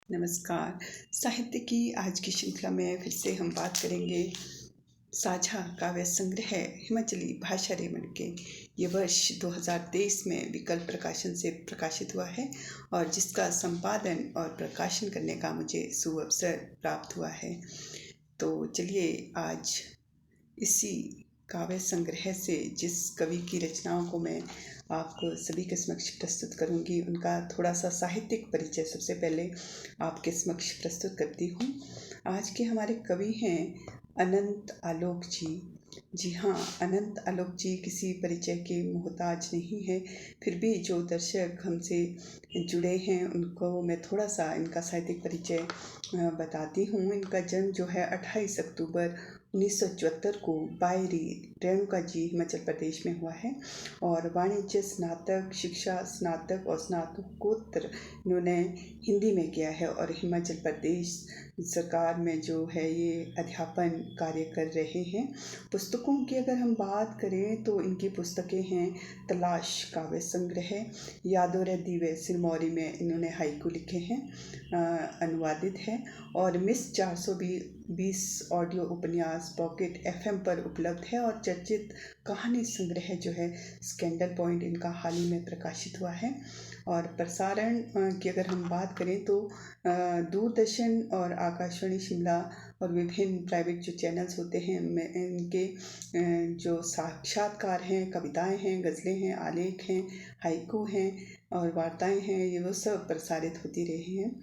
नमस्कार। साहित्य की आज की श्रृंखला में फिर से हम बात करेंगे साझा काव्य संग्रह हिमाचली भाषा रेमन के। ये वर्ष 2023 में विकल्प प्रकाशन से प्रकाशित हुआ है और जिसका संपादन और प्रकाशन करने का मुझे सुअवसर प्राप्त हुआ है। तो चलिए आज इसी काव्य संग्रह से जिस कवि की रचनाओं को मैं आप सभी के समक्ष प्रस्तुत करूंगी उनका थोड़ा सा साहित्यिक परिचय सबसे पहले आपके समक्ष प्रस्तुत करती हूँ। आज के हमारे कवि हैं अनंत आलोक जी। जी हाँ, अनंत आलोक जी किसी परिचय के मोहताज नहीं है, फिर भी जो दर्शक हमसे जुड़े हैं उनको मैं थोड़ा सा इनका साहित्यिक परिचय बताती हूँ। इनका जन्म जो है 28 अक्टूबर 1974 को बायरी रेणुका जी हिमाचल प्रदेश में हुआ है और वाणिज्य स्नातक शिक्षा स्नातक और स्नातकोत्तर इन्होंने हिंदी में किया है और हिमाचल प्रदेश सरकार में जो है ये अध्यापन कार्य कर रहे हैं। पुस्तकों की अगर हम बात करें तो इनकी पुस्तकें हैं तलाश काव्य संग्रह, यादों रे दीवे सिरमौरी में इन्होंने हाइकू लिखे हैं, अनुवादित है, और मिस 420 ऑडियो उपन्यास पॉकेट FM पर उपलब्ध है और चर्चित कहानी संग्रह जो है स्कैंडल पॉइंट इनका हाल ही में प्रकाशित हुआ है। और प्रसारण की अगर हम बात करें तो दूरदर्शन और आकाशवाणी शिमला और विभिन्न प्राइवेट जो चैनल्स होते हैं उनमें इनके जो साक्षात्कार हैं, कविताएं हैं, गज़लें हैं, आलेख हैं, हाइकू हैं और वार्ताएं हैं, ये वो सब प्रसारित होती रही हैं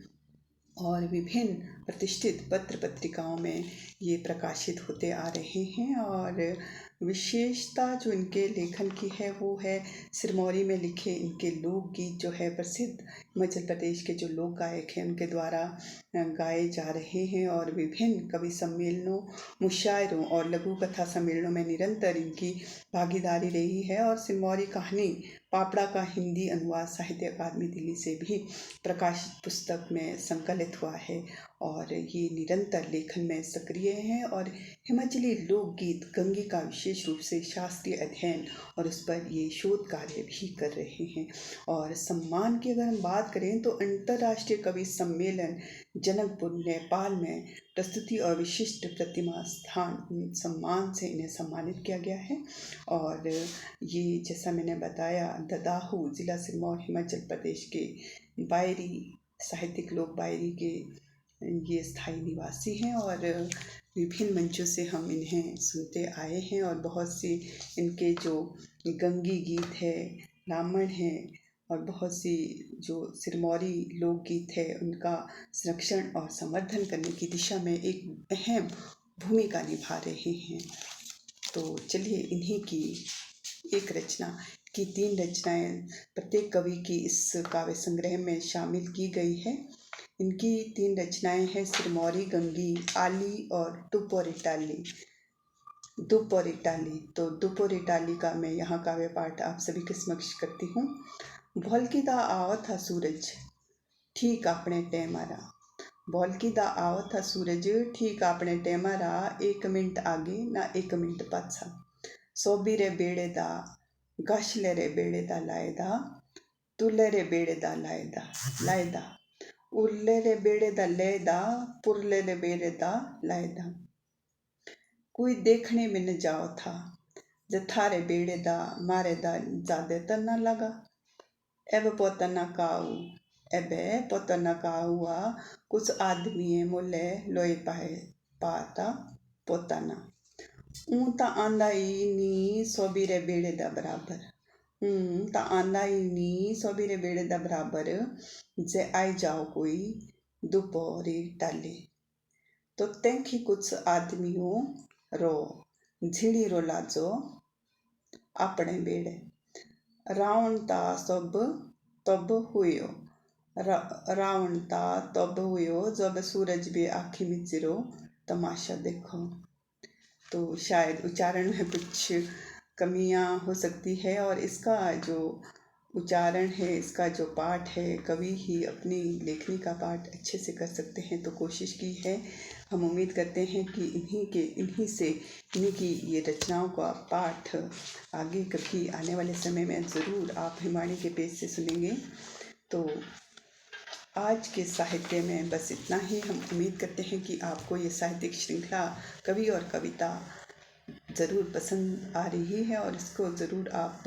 और विभिन्न प्रतिष्ठित पत्र पत्रिकाओं में ये प्रकाशित होते आ रहे हैं। और विशेषता जो इनके लेखन की है वो है सिरमौरी में लिखे इनके लोकगीत जो है प्रसिद्ध हिमाचल प्रदेश के जो लोक गायक हैं उनके द्वारा गाए जा रहे हैं और विभिन्न कवि सम्मेलनों, मुशायरों और लघु कथा सम्मेलनों में निरंतर इनकी भागीदारी रही है। और सिरमौरी कहानी पापड़ा का हिंदी अनुवाद साहित्य अकादमी दिल्ली से भी प्रकाशित पुस्तक में संकलित हुआ है और ये निरंतर लेखन में सक्रिय हैं और हिमाचली लोकगीत गंगे का विशेष रूप से शास्त्रीय अध्ययन और उस पर ये शोध कार्य भी कर रहे हैं। और सम्मान की अगर हम बात करें तो अंतर्राष्ट्रीय कवि सम्मेलन जनकपुर नेपाल में प्रस्तुति और विशिष्ट प्रतिमा स्थान सम्मान से इन्हें सम्मानित किया गया है। और ये जैसा मैंने बताया ददाहू जिला सिरमौर हिमाचल प्रदेश के बायरी साहित्यिक लोक बायरी के ये स्थायी निवासी हैं और विभिन्न मंचों से हम इन्हें सुनते आए हैं और बहुत सी इनके जो गंगी गीत है, रामण है और बहुत सी जो सिरमौरी लोकगीत है उनका संरक्षण और संवर्धन करने की दिशा में एक अहम भूमिका निभा रहे हैं। तो चलिए इन्हीं की एक रचना की 3 रचनाएं प्रत्येक कवि की इस काव्य संग्रह में शामिल की गई है। इनकी 3 रचनाएं हैं सिरमौरी, गंगी, आली और दुपोरिटाली। तो दुपोरिटाली का मैं यहाँ काव्य पाठ आप सभी के समक्ष करती हूँ। भोलकीदा आओ था सूरज ठीक अपने टेमारा, भोलकीदा आओ था सूरज ठीक अपने टेमारा, 1 मिनट आगे ना 1 मिनट पाछा, सोबी रे बेड़े दा गशले रे बेड़े दा लाएदा, तुले रे बेड़े दा लाएदा, उरले रे बेड़े दा लेदा, पुरले रे बेड़े दा लाएदा। कोई देखने में न जाओ था जथारे बेड़े दा मारे दा जादे तर न लगा, एब पोतना काऊ एबे पोतना काऊआ कुछ आदमी मोले लोई पाए पाता पोताना, ऊं ता आंदा ही नी सोबीरे बेड़े दा बराबर, ता आंदा ही नी सोबीरे बेड़े दा बराबर, जे आई जाओ कोई दोपहरी टाले, तो तेंखी कुछ आदमियों रो झिड़ी रो लाजो अपने बेड़े, रावण ता सब तब हुयो, रावण ता तब हुयो जब सूरज भी आँखी मिचिरो तमाशा देखो। तो शायद उच्चारण में कुछ कमियां हो सकती है और इसका जो उच्चारण है, इसका जो पाठ है, कवि ही अपनी लेखनी का पाठ अच्छे से कर सकते हैं। तो कोशिश की है, हम उम्मीद करते हैं कि इन्हीं की ये रचनाओं का पाठ आगे कभी आने वाले समय में ज़रूर आप हिमानी के पेज से सुनेंगे। तो आज के साहित्य में बस इतना ही। हम उम्मीद करते हैं कि आपको ये साहित्यिक श्रृंखला कवि और कविता ज़रूर पसंद आ रही है और इसको ज़रूर आप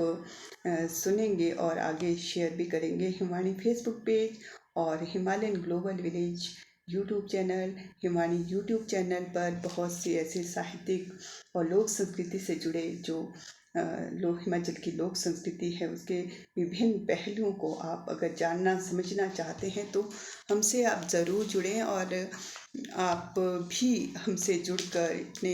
सुनेंगे और आगे शेयर भी करेंगे। हिमानी फेसबुक पेज और Himalayan global village YouTube channel, Himani YouTube channel पर बहुत से ऐसे साहित्यिक और लोक संस्कृति से जुड़े जो लोक हिमाचल की लोक संस्कृति है उसके विभिन्न पहलुओं को आप अगर जानना समझना चाहते हैं तो हमसे आप ज़रूर जुड़ें और आप भी हमसे जुड़कर अपने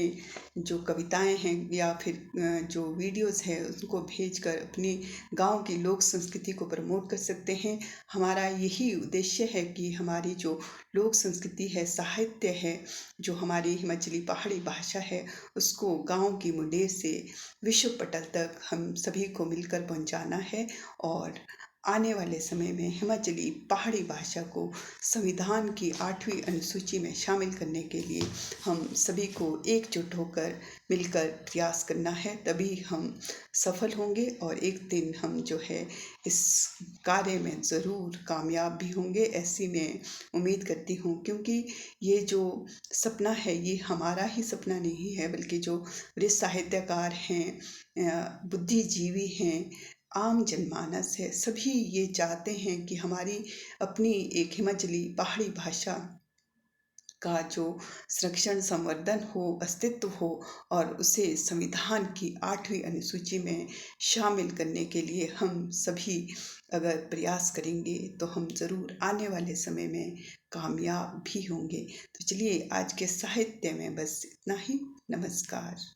जो कविताएं हैं या फिर जो वीडियोस हैं उनको भेजकर अपने गांव की लोक संस्कृति को प्रमोट कर सकते हैं। हमारा यही उद्देश्य है कि हमारी जो लोक संस्कृति है, साहित्य है, जो हमारी हिमाचली पहाड़ी भाषा है, उसको गांव की मुंडेर से विश्व पटल तक हम सभी को मिलकर पहुंचाना है और आने वाले समय में हिमाचली पहाड़ी भाषा को संविधान की 8वीं अनुसूची में शामिल करने के लिए हम सभी को एकजुट होकर मिलकर प्रयास करना है, तभी हम सफल होंगे और एक दिन हम जो है इस कार्य में ज़रूर कामयाब भी होंगे, ऐसी मैं उम्मीद करती हूँ। क्योंकि ये जो सपना है ये हमारा ही सपना नहीं है, बल्कि जो बड़े साहित्यकार हैं, बुद्धिजीवी हैं, आम जनमानस है, सभी ये चाहते हैं कि हमारी अपनी एक हिमाचली पहाड़ी भाषा का जो संरक्षण संवर्धन हो, अस्तित्व हो और उसे संविधान की 8वीं अनुसूची में शामिल करने के लिए हम सभी अगर प्रयास करेंगे तो हम ज़रूर आने वाले समय में कामयाब भी होंगे। तो चलिए आज के साहित्य में बस इतना ही। नमस्कार।